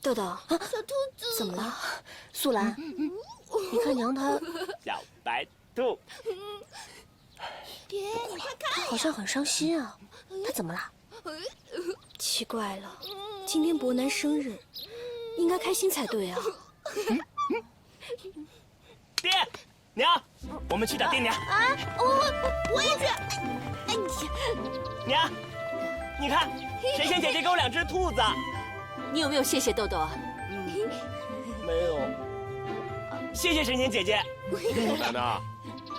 豆豆，小兔子怎么了？素兰，你看娘她小白兔，爹，你快看呀！好像很伤心啊。她怎么了？奇怪了，今天伯南生日，应该开心才对啊。爹，娘，我们去找爹娘。啊，我也去。哎呀，娘，你看，神仙姐姐给我2只兔子。你有没有谢谢豆豆啊？没有。谢谢神仙姐姐。楠楠，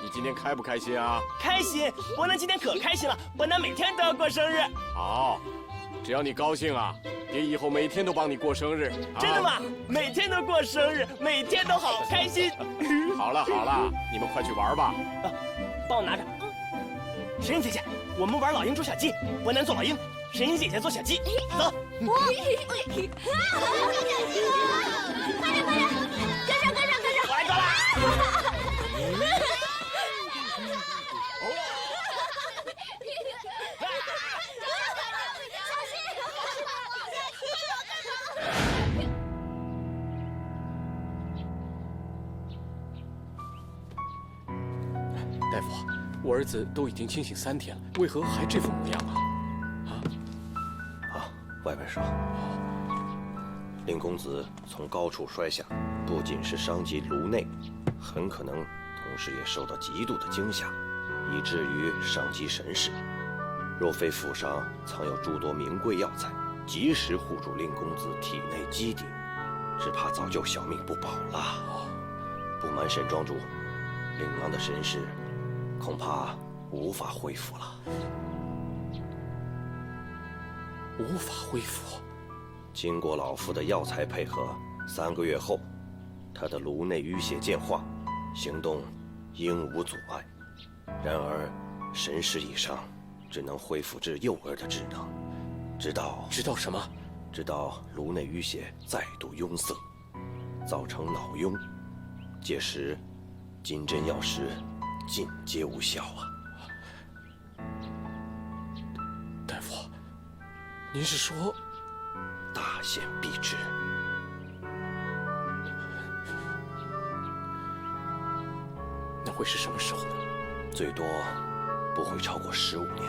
你今天开不开心啊？开心，伯南今天可开心了，伯南每天都要过生日。好，只要你高兴啊，爹以后每天都帮你过生日。真的吗？每天都过生日，每天都好开心。好了好了，你们快去玩吧。帮我拿着。神仙姐姐，我们玩老鹰捉小鸡，伯南做老鹰，神仙姐姐做小鸡。走。快点，跟上！我来抓啦！大夫，我儿子都已经清醒3天了，为何还这副模样啊？外边说，令公子从高处摔下，不仅是伤及颅内，很可能同时也受到极度的惊吓，以至于伤及神识。若非府上藏有诸多名贵药材，及时护住令公子体内基底，只怕早就小命不保了。不瞒沈庄主，令郎的神识恐怕无法恢复了。无法恢复。经过老夫的药材配合，3个月后，他的颅内淤血渐化，行动应无阻碍。然而，神识以上，只能恢复至幼儿的智能，直到什么？直到颅内淤血再度壅塞，造成脑痈，届时金针药石尽皆无效啊！大夫，您是说大限必至？那会是什么时候呢？最多不会超过15年。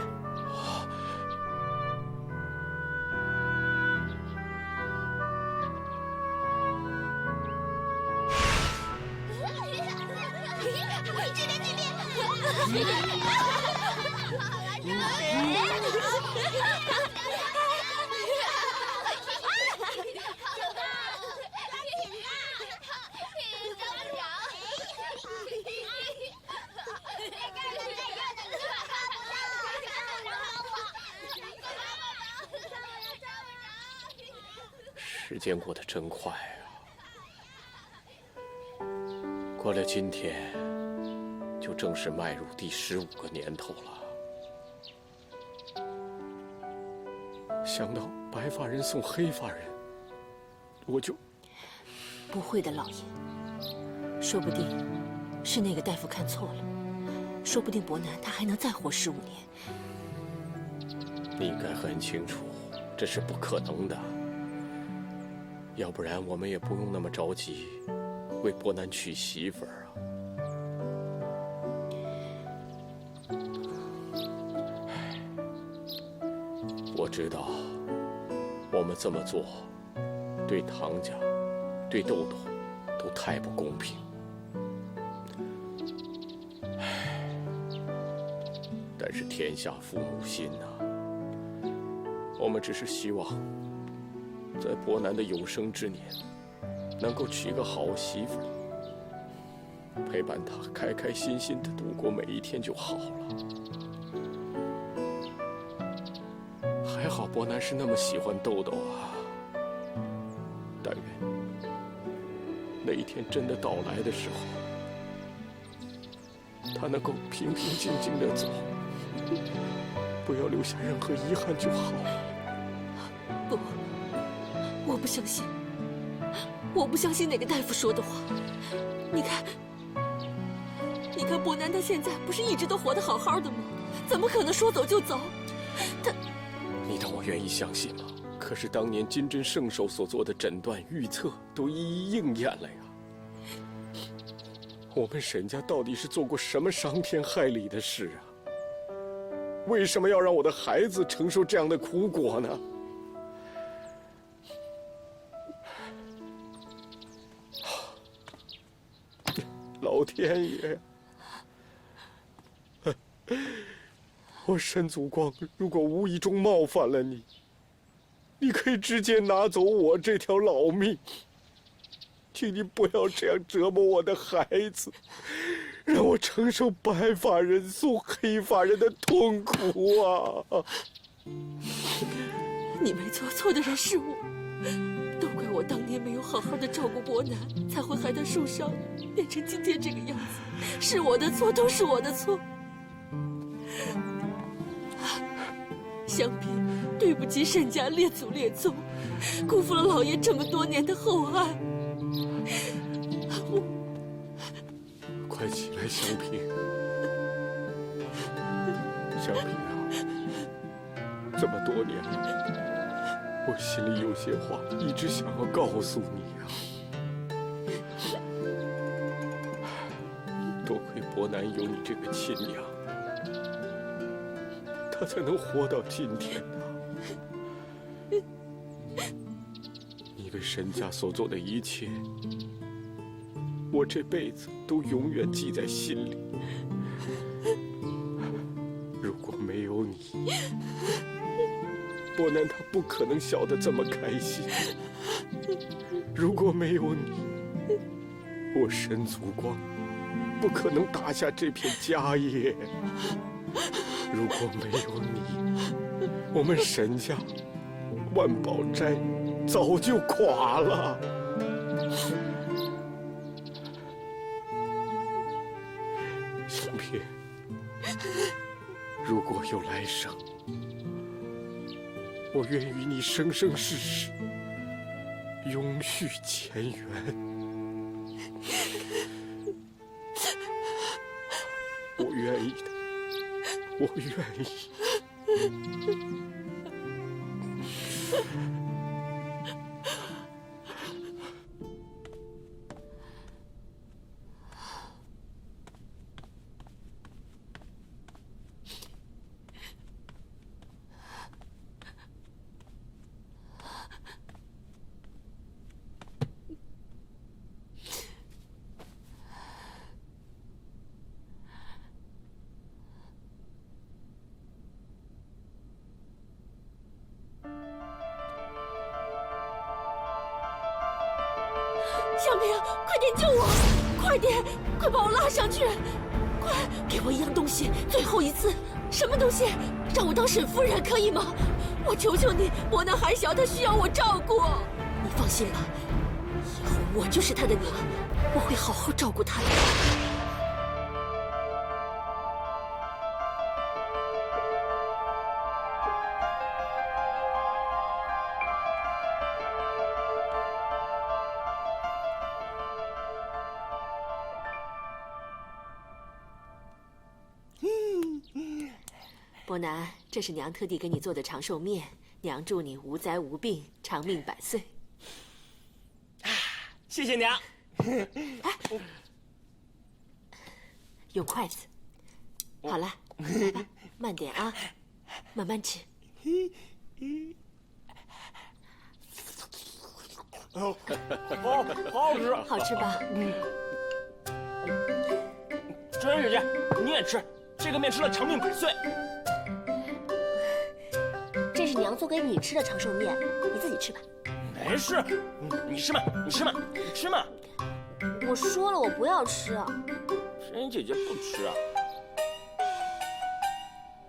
时间过得真快啊！过了今天，就正式迈入第15个年头了。想到白发人送黑发人，我就……不会的，老爷。说不定是那个大夫看错了，说不定伯南他还能再活15年。你应该很清楚，这是不可能的。要不然我们也不用那么着急为伯南娶媳妇儿啊。我知道我们这么做对唐家对豆豆都太不公平，但是天下父母心呐，我们只是希望在伯南的有生之年，能够娶个好媳妇儿，陪伴他开开心心地度过每一天就好了。还好伯南是那么喜欢豆豆啊，但愿那一天真的到来的时候，他能够平平静静地走，不要留下任何遗憾就好了。不，我不相信，我不相信那个大夫说的话。你看伯南他现在不是一直都活得好好的吗？怎么可能说走就走？他……你当我愿意相信吗？可是当年金针圣手所做的诊断预测都一一应验了呀。我们沈家到底是做过什么伤天害理的事啊？为什么要让我的孩子承受这样的苦果呢？老天爷！我沈祖光如果无意中冒犯了你，你可以直接拿走我这条老命。请你不要这样折磨我的孩子，让我承受白发人送黑发人的痛苦啊！你没错，错的人是我，都怪我当年没有好好的照顾伯南，才会害他受伤，变成今天这个样子。是我的错，都是我的错。相比，对不起沈家列祖列宗，辜负了老爷这么多年的厚爱。快起来，香萍！香萍啊，这么多年了，我心里有些话一直想要告诉你啊。多亏伯南有你这个亲娘，他才能活到今天呢。你为沈家所做的一切，我这辈子都永远记在心里。如果没有你，伯南他不可能笑得这么开心。如果没有你，我沈祖光不可能打下这片家业。如果没有你，我们沈家万宝斋早就垮了。香萍，如果有来生，我愿与你生生世世永续前缘。我愿意的，我愿意。香萍，快点救我！快点，快把我拉上去！快给我一样东西，最后一次。什么东西？让我当沈夫人可以吗？我求求你，伯南还小，他需要我照顾。你放心吧，以后我就是他的娘，我会好好照顾他的。伯南，这是娘特地给你做的长寿面，娘祝你无灾无病，长命百岁。谢谢娘。用筷子。好了，来吧，慢点啊，慢慢吃。好好吃，好吃吧？真姐姐，你也吃，这个面吃了长命百岁。这是娘做给你吃的长寿面，你自己吃吧。没事，你吃嘛，你吃嘛，你吃嘛。我说了，我不要吃。沈姐姐不吃啊。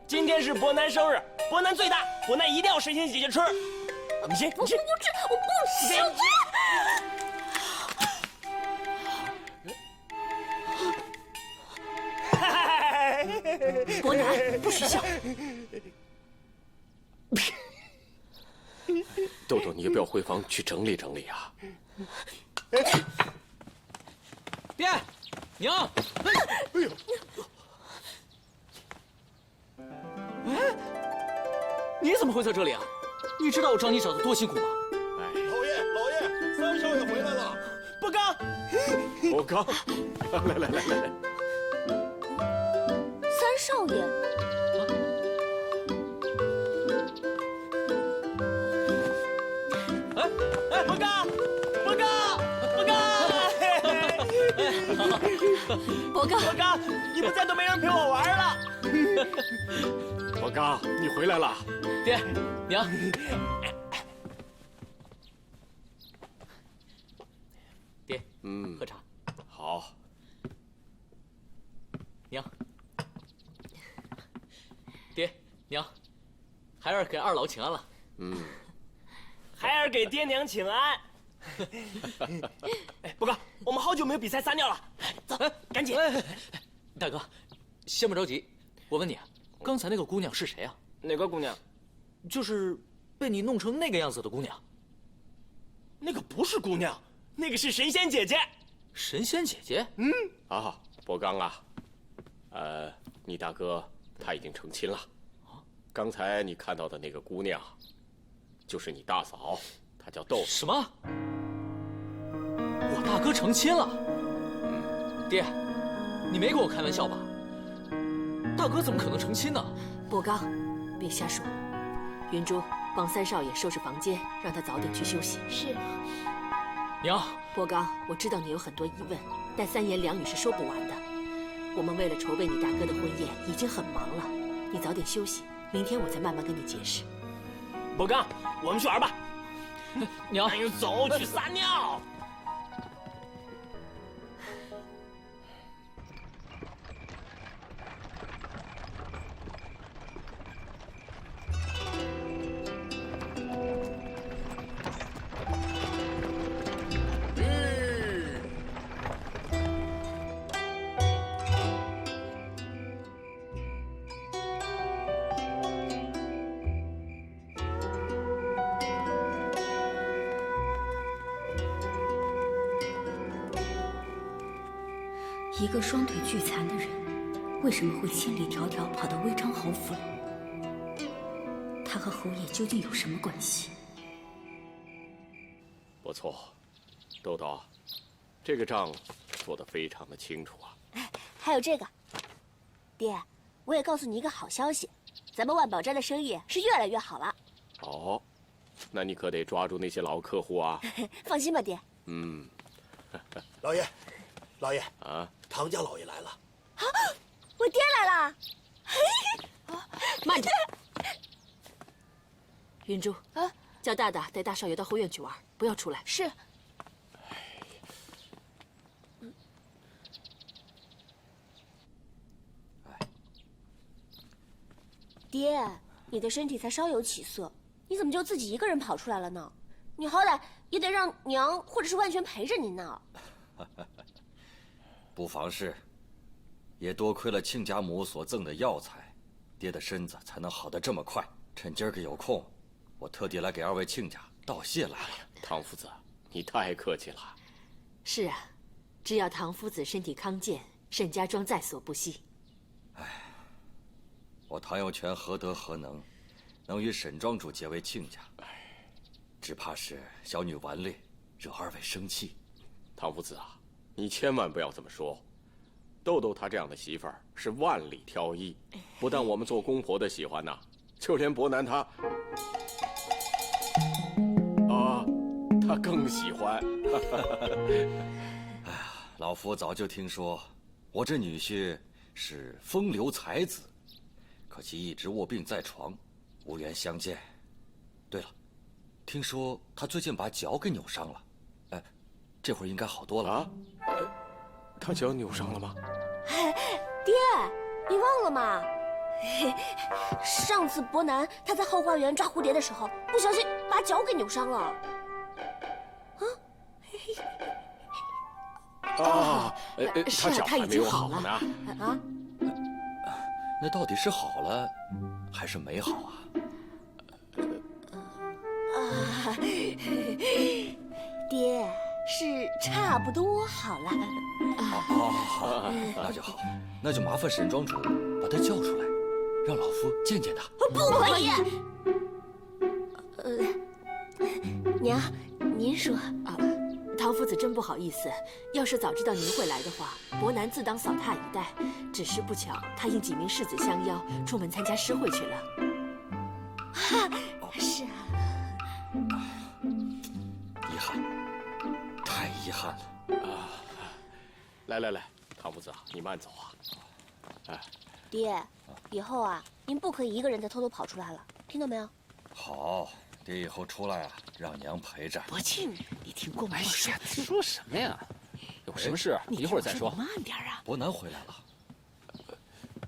今天是伯南生日，伯南最大，伯南一定要神仙姐姐吃。你先，我不吃，我不想吃。伯南，不许笑。豆豆，你要不要回房去整理整理啊？爹，娘，哎呦，你怎么会在这里啊？你知道我找你找的多辛苦吗？老爷，三少爷回来了。博刚，博刚，来，三少爷，哎，博刚，博刚，你不在都没人陪我玩了。博刚，你回来了。爹，娘，爹，喝茶。好。娘，爹，娘，孩儿给二老请安了。孩儿给爹娘请安。哎，博刚，我们好久没有比赛撒尿了，走，赶紧。大哥，先不着急，我问你，刚才那个姑娘是谁啊？哪个姑娘？就是被你弄成那个样子的姑娘。那个不是姑娘，那个是神仙姐姐。神仙姐姐？博刚啊，你大哥他已经成亲了。刚才你看到的那个姑娘，就是你大嫂，她叫豆。什么？我大哥成亲了？爹，你没跟我开玩笑吧？大哥怎么可能成亲呢？博刚，别瞎说。云珠，帮三少爷收拾房间，让他早点去休息。是。娘，博刚，我知道你有很多疑问，但三言两语是说不完的。我们为了筹备你大哥的婚宴，已经很忙了，你早点休息，明天我再慢慢跟你解释。博刚，我们去玩吧。娘，哎呦，走，去撒尿。一个双腿俱残的人，为什么会千里迢迢跑到微昌侯府来？他和侯爷究竟有什么关系？不错，豆豆，这个账做得非常的清楚啊。还有这个，爹，我也告诉你一个好消息，咱们万宝斋的生意是越来越好了。哦，那你可得抓住那些老客户啊。放心吧，爹。老爷啊，唐家老爷来了。啊，我爹来了。慢着，云珠，叫大大带大少爷到后院去玩，不要出来。是。爹，你的身体才稍有起色，你怎么就自己一个人跑出来了呢？你好歹也得让娘或者是万全陪着您呢。不妨事，也多亏了亲家母所赠的药材，爹的身子才能好得这么快。趁今儿个有空，我特地来给二位亲家道谢来了。唐夫子，你太客气了。是啊，只要唐夫子身体康健，沈家庄在所不惜。我唐有权何德何能，能与沈庄主结为亲家？只怕是小女顽劣，惹二位生气。唐夫子啊，你千万不要这么说。豆豆她这样的媳妇儿是万里挑一，不但我们做公婆的喜欢呐，就连伯南他更喜欢。哎呀，老夫早就听说，我这女婿是风流才子，可惜一直卧病在床，无缘相见。对了，听说他最近把脚给扭伤了，这会儿应该好多了啊。他脚扭伤了吗？爹，你忘了吗？上次伯南他在后花园抓蝴蝶的时候，不小心把脚给扭伤了。他脚还没有好呢。啊？那到底是好了，还是没好啊？爹，是差不多好了。好，那就好，那就麻烦沈庄主把他叫出来，让老夫见见他。不可以。娘，您说啊，唐夫子真不好意思，要是早知道您会来的话，伯南自当扫榻以待。只是不巧，他应几名世子相邀，出门参加诗会去了。是啊，遗憾，太遗憾了啊！来，唐夫子，你慢走啊！哎，爹，以后啊，您不可以一个人再偷偷跑出来了，听到没有？好，爹以后出来啊，让娘陪着。伯庆，你听公婆说。说什么呀？有什么事一会儿再说。慢点啊！伯南回来了。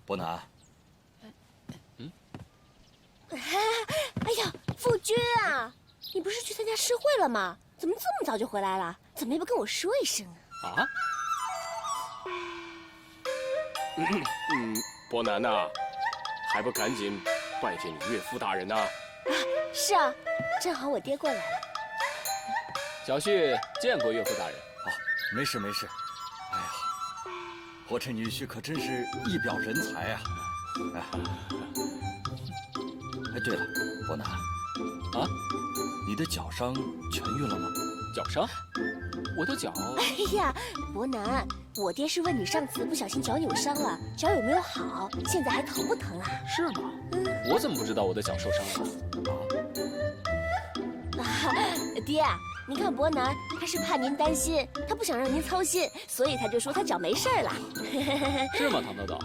伯南。哎呀，夫君啊，你不是去参加诗会了吗？怎么这么早就回来了？怎么也不跟我说一声啊？啊？伯南呐，还不赶紧拜见你岳父大人呐？是啊，正好我爹过来了。小婿见过岳父大人。哦，没事。哎呀，我这女婿可真是一表人才啊！哎，对了，伯南，啊，你的脚伤痊愈了吗？脚伤？我的脚……哎呀，伯南，我爹是问你上次不小心脚扭伤了，脚有没有好？现在还疼不疼啊？是吗？我怎么不知道我的脚受伤了？爹，你看伯南，他是怕您担心，他不想让您操心，所以他就说他脚没事了。是吗，唐豆豆？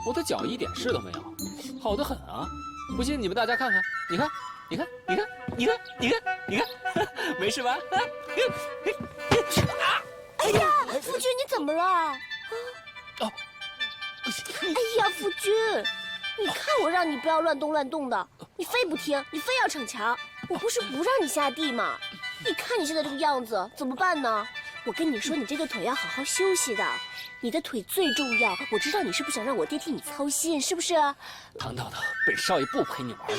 我的脚一点事都没有，好得很啊！不信你们大家看看，你看，没事吧？哎呀，夫君你怎么了？哦，哎呀，夫君，你看我让你不要乱动的，你非不听，你非要逞强。我不是不让你下地吗？你看你现在这个样子，怎么办呢？我跟你说，你这个腿要好好休息的，你的腿最重要。我知道你是不想让我爹替你操心，是不是？唐豆豆，本少爷不陪你玩了。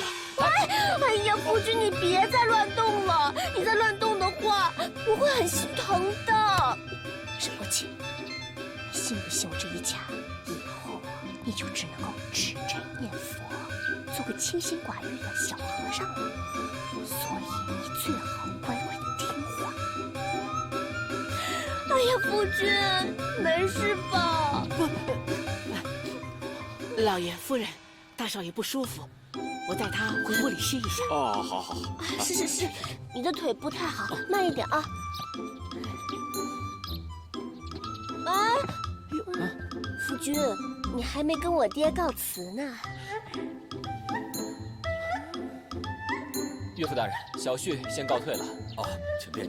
哎呀，夫君，你别再乱动了，你再乱动的话，我会很心疼的。沈国庆，你信不信我这一掐，以后啊，你就只能够吃斋念佛，做个清心寡欲的小和尚了。所以你最好乖乖的听话。哎呀，夫君，没事吧？老爷、夫人，大少爷不舒服，我带他回屋里歇一下。哦，好。是，你的腿不太好，慢一点啊。夫君，你还没跟我爹告辞呢。岳父大人，小婿先告退了。哦，请便。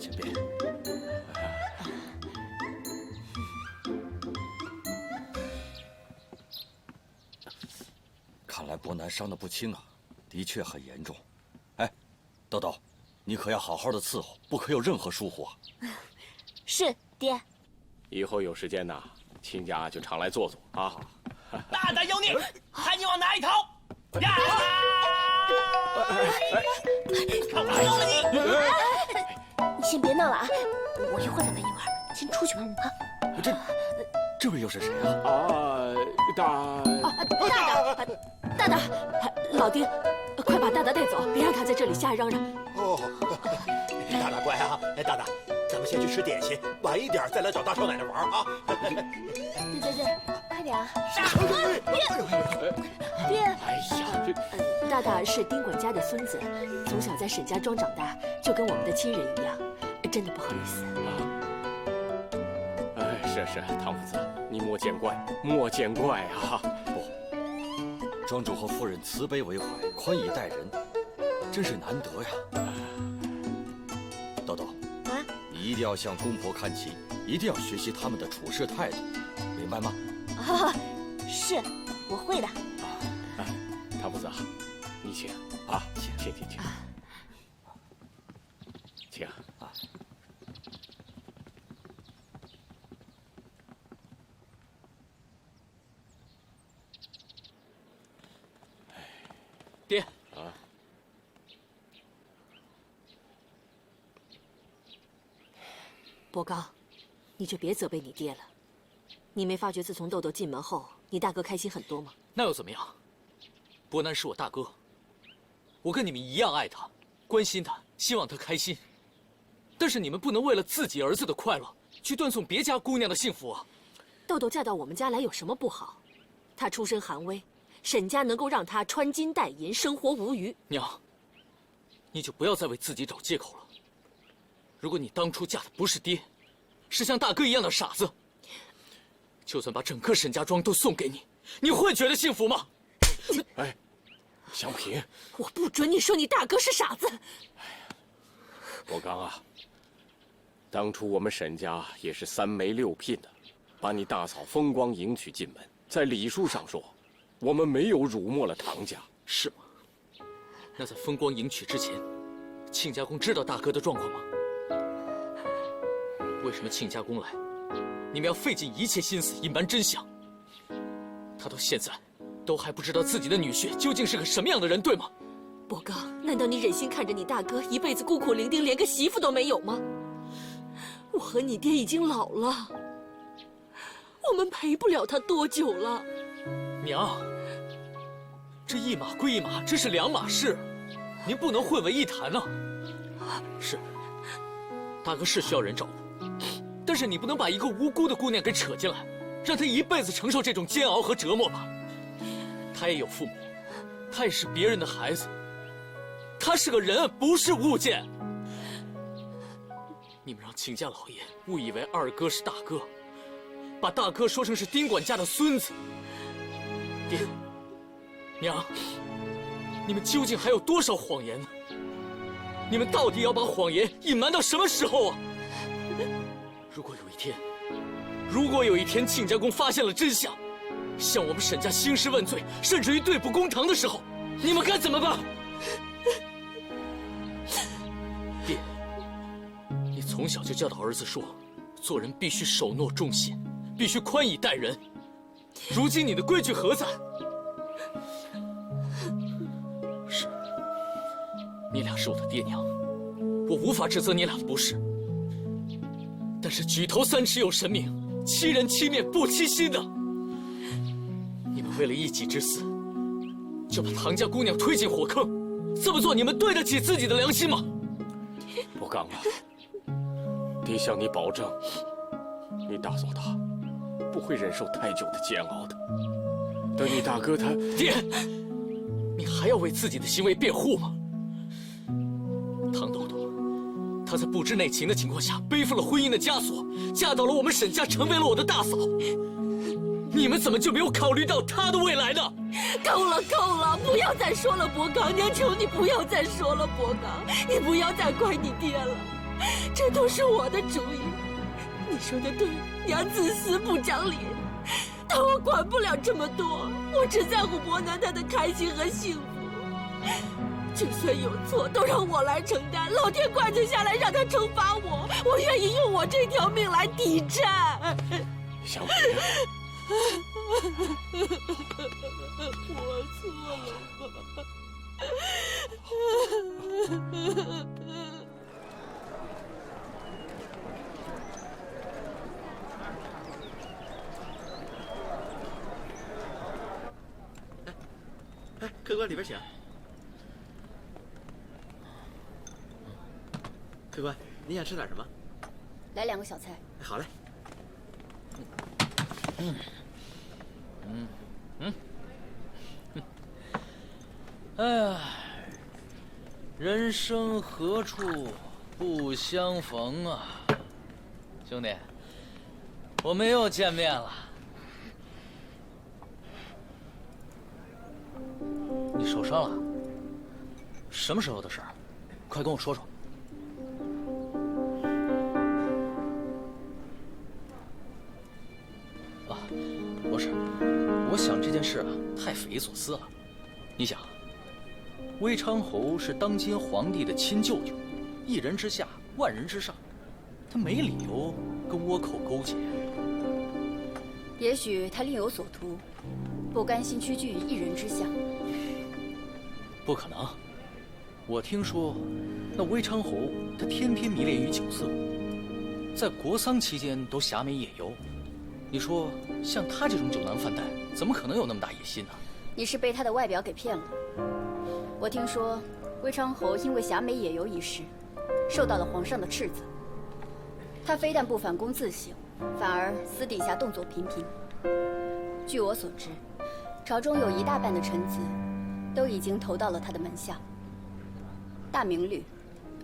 看来伯南伤得不轻啊，的确很严重。哎，豆豆，你可要好好的伺候，不可有任何疏忽啊。是，爹。以后有时间呐，亲家就常来坐啊。大胆妖孽，看你往哪里逃！呀！看我饶了你！你先别闹了啊，我一会儿再陪你玩，先出去吧啊。这位又是谁啊？大大，老丁，快把大大带走，别让他在这里瞎嚷嚷。哦，大大乖啊，大大，咱们先去吃点心，晚一点再来找大少奶奶玩啊。对，快点啊！爹，哎呀，大大是丁管家的孙子，从小在沈家庄长大，就跟我们的亲人一样，真的不好意思。哎，是，唐夫子，你莫见怪啊！不，庄主和夫人慈悲为怀，宽以待人，真是难得呀。豆豆，你一定要向公婆看齐，一定要学习他们的处事态度，明白吗？是，我会的。唐夫子，你请啊，请。请啊。爹啊，伯高，你就别责备你爹了。你没发觉自从豆豆进门后，你大哥开心很多吗？那又怎么样？伯南是我大哥，我跟你们一样爱他，关心他，希望他开心。但是你们不能为了自己儿子的快乐，去断送别家姑娘的幸福啊！豆豆嫁到我们家来有什么不好？她出身寒微，沈家能够让她穿金戴银，生活无虞。娘，你就不要再为自己找借口了。如果你当初嫁的不是爹，是像大哥一样的傻子，就算把整个沈家庄都送给你，你会觉得幸福吗？哎，祥平，我不准你说你大哥是傻子。伯刚啊，当初我们沈家也是3媒6聘的，把你大嫂风光迎娶进门。在礼数上说，我们没有辱没了唐家，是吗？那在风光迎娶之前，亲家公知道大哥的状况吗？为什么亲家公来，你们要费尽一切心思隐瞒真相？他到现在都还不知道自己的女婿究竟是个什么样的人，对吗？伯刚，难道你忍心看着你大哥一辈子孤苦伶仃，连个媳妇都没有吗？我和你爹已经老了，我们陪不了他多久了。娘，这一码归一码，这是2码事，您不能混为一谈啊。是，大哥是需要人照顾，但是你不能把一个无辜的姑娘给扯进来，让她一辈子承受这种煎熬和折磨吧。她也有父母，她也是别人的孩子，她是个人，不是物件。你们让亲家老爷误以为二哥是大哥，把大哥说成是丁管家的孙子。爹，娘，你们究竟还有多少谎言呢？你们到底要把谎言隐瞒到什么时候啊？如果有一天亲家公发现了真相，向我们沈家兴师问罪，甚至于对簿公堂的时候，你们该怎么办？爹，你从小就教导儿子说，做人必须守诺重信，必须宽以待人。如今你的规矩何在？是，你俩是我的爹娘，我无法指责你俩的不是。但是举头三尺有神明，欺人欺面不欺心的。你们为了一己之私，就把唐家姑娘推进火坑，这么做你们对得起自己的良心吗？伯刚啊，爹向你保证，你大嫂她不会忍受太久的煎熬的。等你大哥他……爹，你还要为自己的行为辩护吗？唐豆豆，她在不知内情的情况下背负了婚姻的枷锁，嫁到了我们沈家，成为了我的大嫂。你们怎么就没有考虑到她的未来呢？够了，够了，不要再说了，伯刚，娘求你不要再说了，伯刚，你不要再怪你爹了，这都是我的主意。你说的对，娘自私不讲理，但我管不了这么多，我只在乎伯南他的开心和幸福。就算有错，都让我来承担，老天怪罪下来让他惩罚我，我愿意用我这条命来抵债。祥平，我错了吧？哎，客官里边请。客官，你想吃点什么？来2个小菜。好嘞。哎呀，人生何处不相逢啊！兄弟，我们又见面了。你受伤了？什么时候的事儿？快跟我说说。啊，不是，我想这件事啊太匪夷所思了。你想，威昌侯是当今皇帝的亲舅舅，一人之下，万人之上，他没理由跟倭寇勾结。也许他另有所图，不甘心屈居于一人之下。不可能，我听说，那威昌侯他天天迷恋于酒色，在国丧期间都侠美野游。你说，像他这种酒囊饭袋，怎么可能有那么大野心呢？你是被他的外表给骗了。我听说，魏昌侯因为挟美野游一事，受到了皇上的斥责。他非但不反躬自省，反而私底下动作频频。据我所知，朝中有一大半的臣子都已经投到了他的门下。大明律，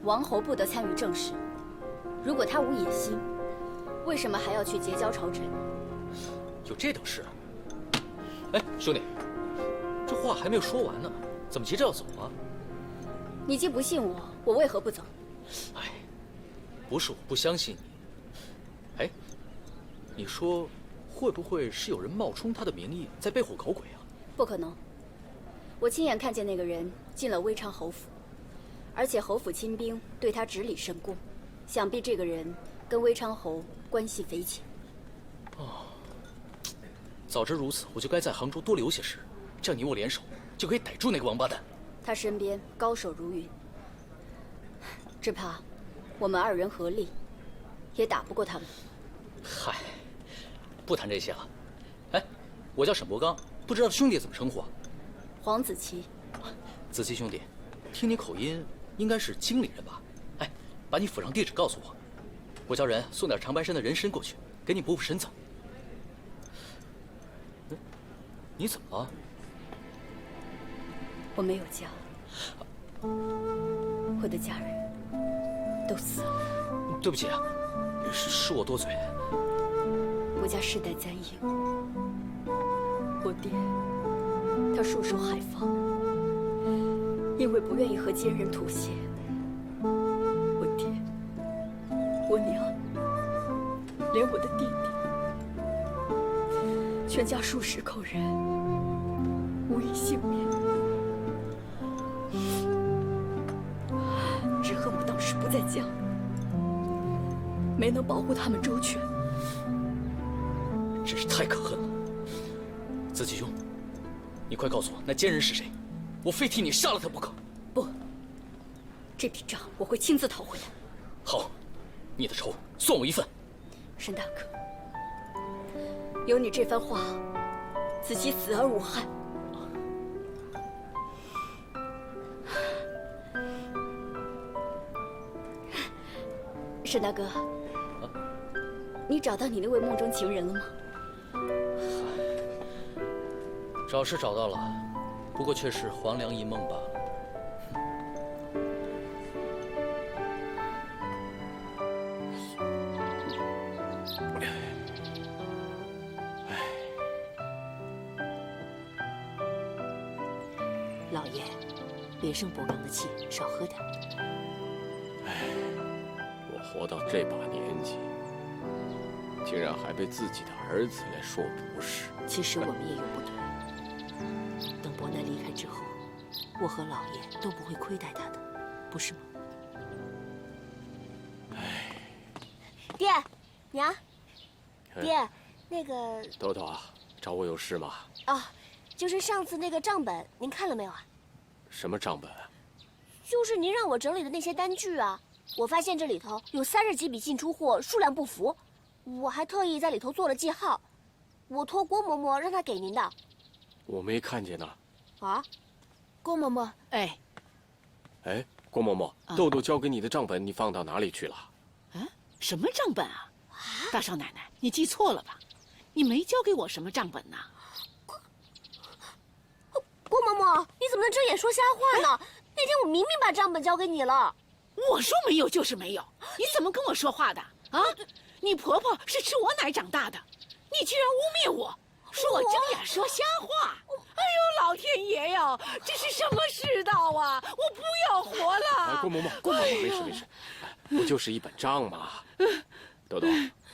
王侯不得参与政事。如果他无野心，为什么还要去结交朝臣？有这等事啊？哎，兄弟，这话还没有说完呢，怎么急着要走啊？你既不信我，我为何不走？哎，不是我不相信你。哎，你说会不会是有人冒充他的名义在背后搞鬼啊？不可能，我亲眼看见那个人进了微昌侯府，而且侯府亲兵对他执礼甚恭，想必这个人跟微昌侯关系匪浅。哦，早知如此，我就该在杭州多留些时，这样你我联手就可以逮住那个王八蛋。他身边高手如云，只怕我们二人合力也打不过他们。嗨，不谈这些了。哎，我叫沈伯刚，不知道兄弟怎么称呼啊？黄子琪。子琪兄弟，听你口音应该是京里人吧？哎，把你府上地址告诉我，我叫人送点长白山的人参过去，给你补补身子。你怎么了？我没有家，我的家人都死了。对不起啊，是我多嘴。我家世代簪缨，我爹他束手海放，因为不愿意和奸人妥协。我爹、我娘，连我的弟弟，全家数十口人无一幸免。只恨我当时不在家，没能保护他们周全。真是太可恨了。子琪兄，你快告诉我那奸人是谁，我非替你杀了他不可。不，这笔账我会亲自讨回来。好，你的仇算我一份。沈大哥，有你这番话，子琪死而无憾。沈大哥，你找到你那位梦中情人了吗？找是找到了，不过却是黄粱一梦罢了。老爷，别生伯刚的气，少喝点。我活到这把年纪，竟然还被自己的儿子来说不是。其实我们也有不对。等伯南离开之后，我和老爷都不会亏待他的，不是吗？爹，娘，爹，那个豆豆啊，找我有事吗？啊，就是上次那个账本，您看了没有啊？什么账本？就是您让我整理的那些单据啊。我发现这里头有30几笔进出货，数量不符，我还特意在里头做了记号，我托郭嬷嬷让她给您的。我没看见呢。啊，郭嬷嬷，哎，郭嬷嬷，豆豆交给你的账本你放到哪里去了？什么账本啊？大少奶奶，你记错了吧？你没交给我什么账本呐？郭嬷嬷，你怎么能睁眼说瞎话呢？那天我明明把账本交给你了。我说没有就是没有，你怎么跟我说话的啊？你婆婆是吃我奶长大的，你居然污蔑我，说我睁眼说瞎话！哎呦，老天爷呀，这是什么世道啊！我不要活了！郭嬷嬷，没事没事，不就是一本账吗？豆豆，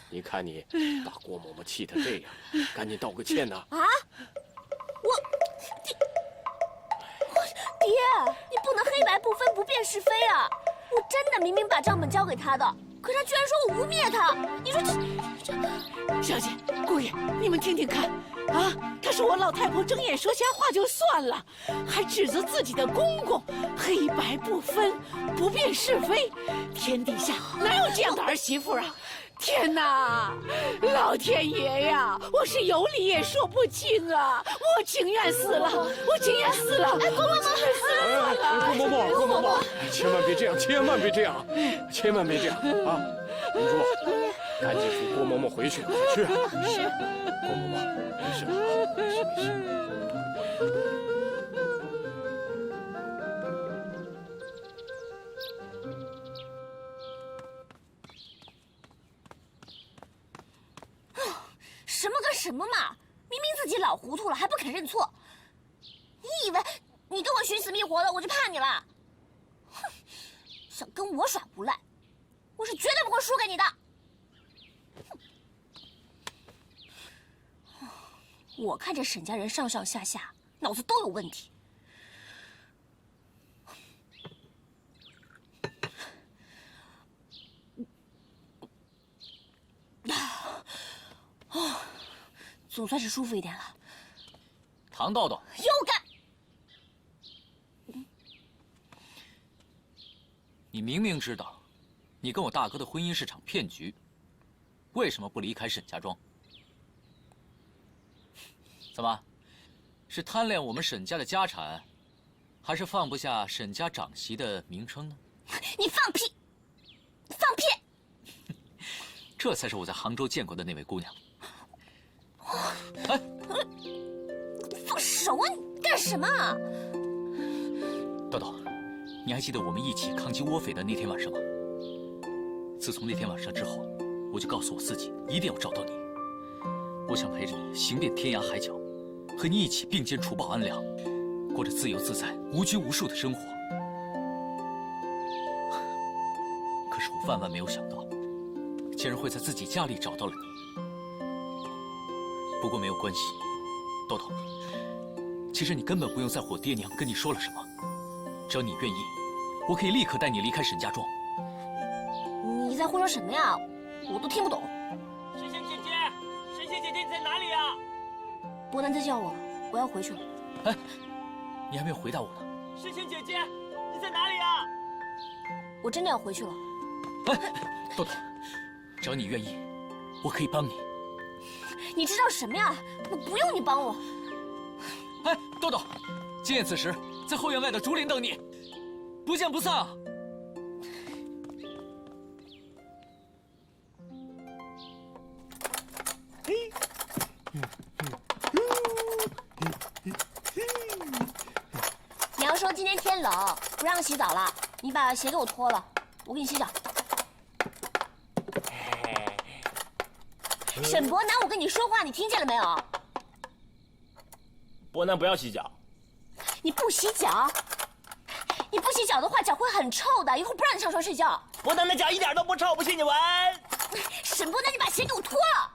你看你把郭嬷嬷气成这样，赶紧道个歉呐！啊，爹，你不能黑白不分，不辨是非啊！我真的明明把账本交给他的，可他居然说我污蔑他！你说这……小姐、姑爷，你们听听看，啊，他说我老太婆睁眼说瞎话就算了，还指责自己的公公黑白不分，不辨是非。天底下哪有这样的儿媳妇啊？天哪，老天爷呀！我是有理也说不清啊！我情愿死了，我情愿死了！哎，郭嬷嬷，郭嬷嬷，千万别这样，千万别这样，千万别这样啊！林珠，赶紧扶郭嬷嬷回去，快去！是，郭嬷嬷，没事啊，没事没事。什么跟什么嘛！明明自己老糊涂了，还不肯认错。你以为你跟我寻死觅活的，我就怕你了？哼，想跟我耍无赖，我是绝对不会输给你的。我看这沈家人上上下下脑子都有问题。哦，总算是舒服一点了。唐豆豆，又干！你明明知道，你跟我大哥的婚姻是场骗局，为什么不离开沈家庄？怎么，是贪恋我们沈家的家产，还是放不下沈家长媳的名称呢？你放屁！放屁！这才是我在杭州见过的那位姑娘。哎，放手啊！你干什么啊？豆豆，你还记得我们一起抗击倭匪的那天晚上吗？自从那天晚上之后，我就告诉我自己一定要找到你。我想陪着你行遍天涯海角，和你一起并肩除暴安良，过着自由自在、无拘无束的生活。可是我万万没有想到，竟然会在自己家里找到了你。不过没有关系，豆豆，其实你根本不用在乎我爹娘跟你说了什么，只要你愿意，我可以立刻带你离开沈家庄。你在胡说什么呀？我都听不懂。神仙姐姐，神仙姐姐，你在哪里呀？伯南在叫我了，我要回去了。哎，你还没有回答我呢。神仙姐姐，你在哪里呀？我真的要回去了。哎，豆豆，只要你愿意，我可以帮你。你知道什么呀？我不用你帮我。哎，豆豆，今夜此时在后院外的竹林等你，不见不散啊！娘说今天天冷，不让洗澡了，你把鞋给我脱了，我给你洗澡。沈伯南，我跟你说话，你听见了没有？伯南不要洗脚。你不洗脚？你不洗脚的话，脚会很臭的，一会儿不让你上床睡觉。伯南的脚一点都不臭，不信你闻。沈伯南，你把鞋给我脱了。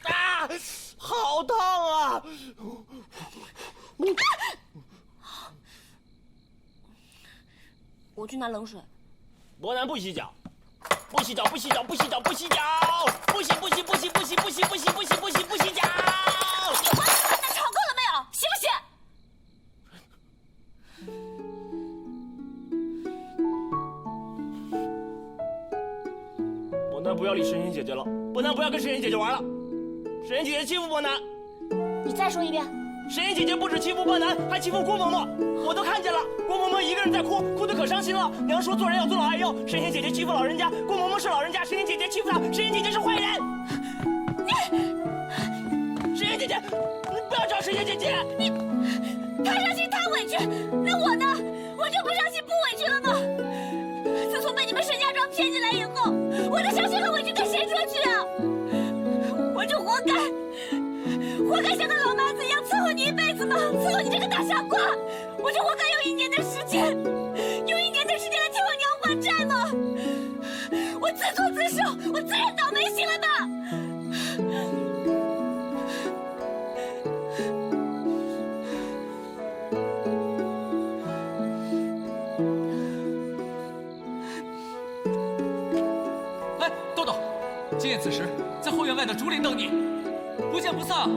啊，好烫啊！我去拿冷水。伯南不洗脚，不洗脚，不洗脚，不洗脚，不洗脚，不洗不洗不洗不洗不洗不洗不洗不洗不洗脚。你把你吵够了没有？洗不洗？伯南不要理神仙姐姐了，伯南不要跟神仙姐姐玩了。神仙姐姐欺负伯南。你再说一遍。神仙姐姐不止欺负伯南，还欺负郭嬷嬷，我都看见了。郭嬷嬷一个人在哭，哭得可伤心了。娘说做人要尊老爱幼，神仙姐姐欺负老人家，郭嬷嬷是老人家，神仙姐姐欺负她，神仙姐姐是坏人。神仙姐姐，你不要找神仙姐姐。你，他伤心他委屈，那我呢？我就不伤心不委屈了吗？自从被你们沈家庄骗进来以后，我的伤心和委屈跟谁说去啊？我就活该，活该像个老妈子一样伺候你一辈子吗？伺候你这个大傻瓜，我就活该用1年的时间，用1年的时间来替我娘还债吗？我自作自受，我自认倒霉，行了吧？哎，豆豆，今夜此时在后院外的竹林等你，不见不散啊！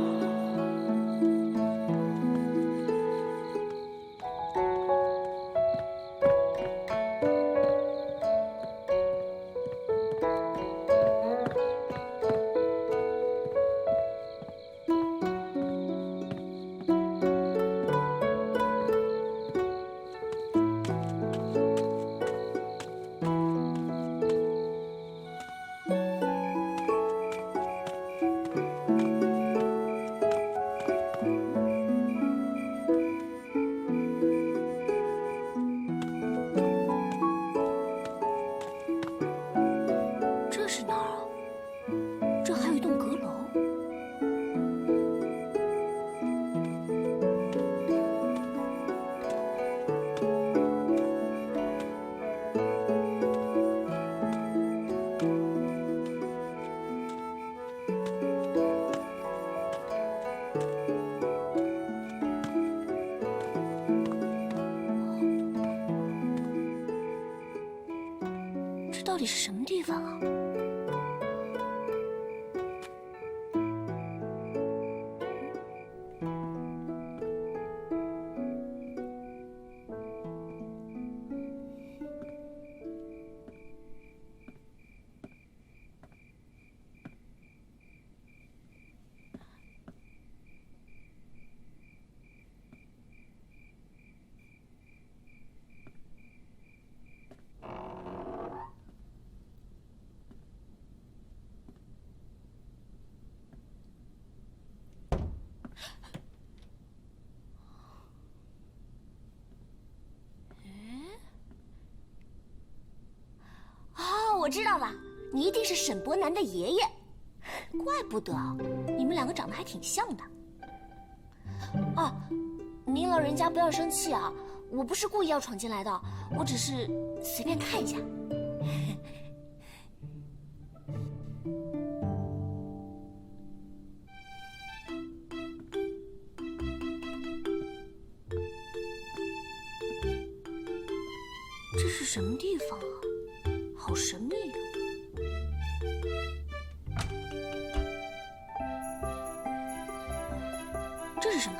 底是什么地方啊？我知道了，你一定是沈伯南的爷爷，怪不得，你们两个长得还挺像的。哦，您老人家不要生气啊，我不是故意要闯进来的，我只是随便看一下。这是什么地方啊？好神秘啊！这是什么？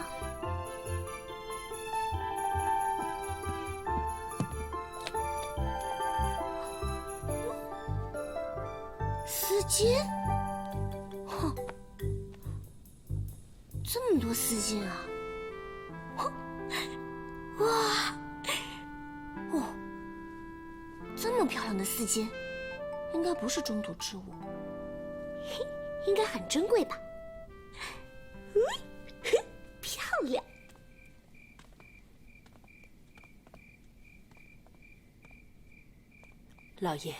丝巾？哼，这么多丝巾啊！哇！哦。这么漂亮的丝巾，应该不是中土之物，嘿，应该很珍贵吧？漂亮！老爷，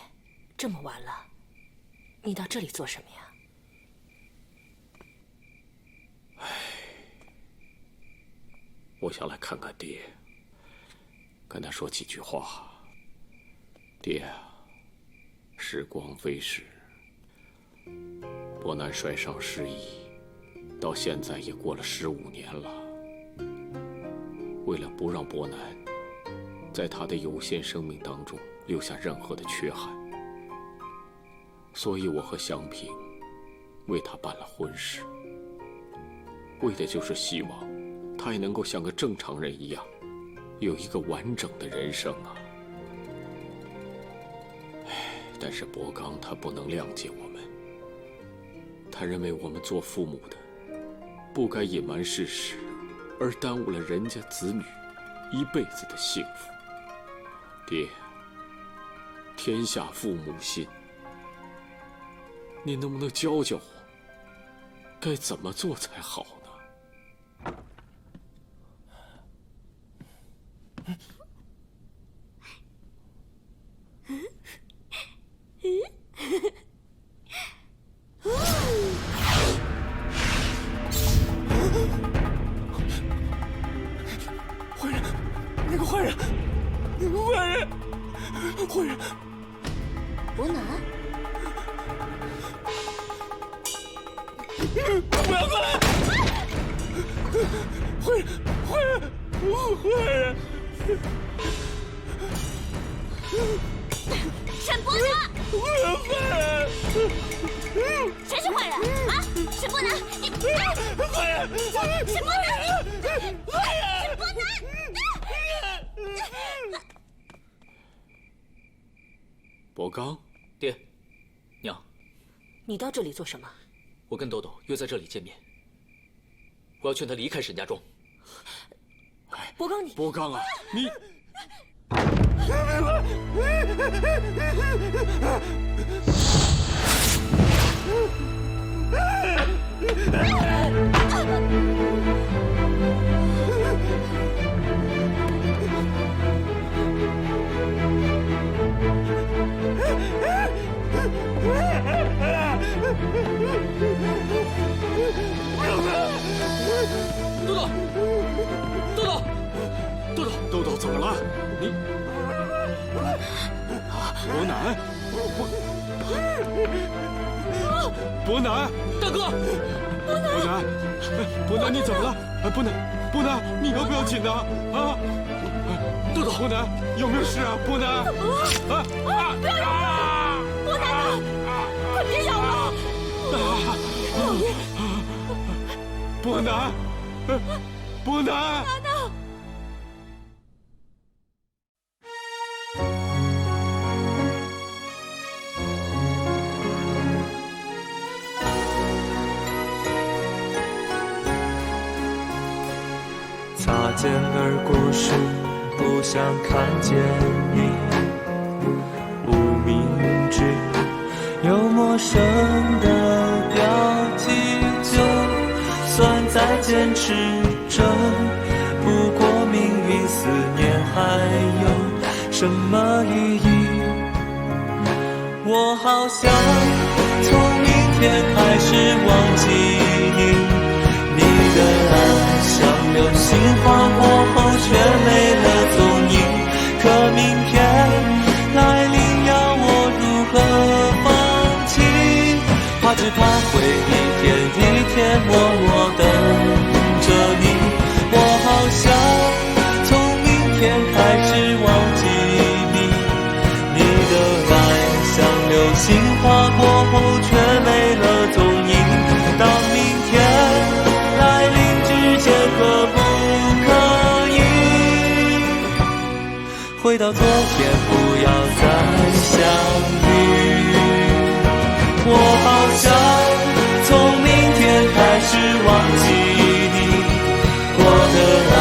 这么晚了，你到这里做什么呀？我想来看看爹，跟他说几句话。爹啊，时光飞逝，伯南摔伤失忆，到现在也过了15年了。为了不让伯南在他的有限生命当中留下任何的缺憾，所以我和祥平为他办了婚事，为的就是希望他也能够像个正常人一样，有一个完整的人生啊。但是伯刚他不能谅解我们，他认为我们做父母的不该隐瞒事实，而耽误了人家子女一辈子的幸福。爹，天下父母心，你能不能教教我，该怎么做才好呢？坏人，那个坏人，那个坏人，坏人！伯南，不要过来！坏人，坏人，坏人！沈伯南，坏人！谁是坏人啊？沈伯南，你坏人！沈伯南，坏人！沈伯南！伯刚，爹，娘，你到这里做什么？我跟豆豆约在这里见面，我要劝他离开沈家庄。伯刚，你伯刚啊，你。豆豆，豆豆，豆豆，豆豆怎么了？你伯南，伯南，大哥，伯南，伯南，你怎么了？伯南，伯南，你要不要紧的啊？豆豆，伯南，有没有事啊？伯南，不要老爷，不能，不能！娜娜。擦肩而过时，不想看见你。无名指有陌生的标记，就算再坚持着，不过命运思念还有什么意义？我好想从明天开始忘记你。你的爱像流星划过后却没了踪影，可明天来临要我如何放弃？怕只怕会一天一天默默等着你。我好想从明天开始忘记你，你的爱像流星划过后却没了踪影。当明天来临之前可不可以回到昨天，不要再相遇？我好想从明天开始忘记你，我的爱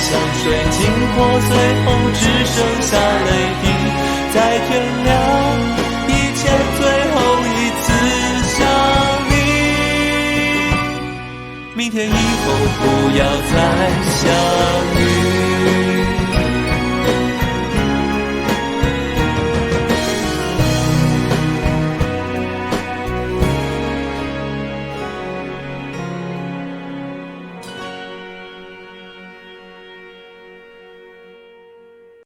像水晶破碎后只剩下泪滴，在天亮以前最后一次想你。明天以后不要再相遇。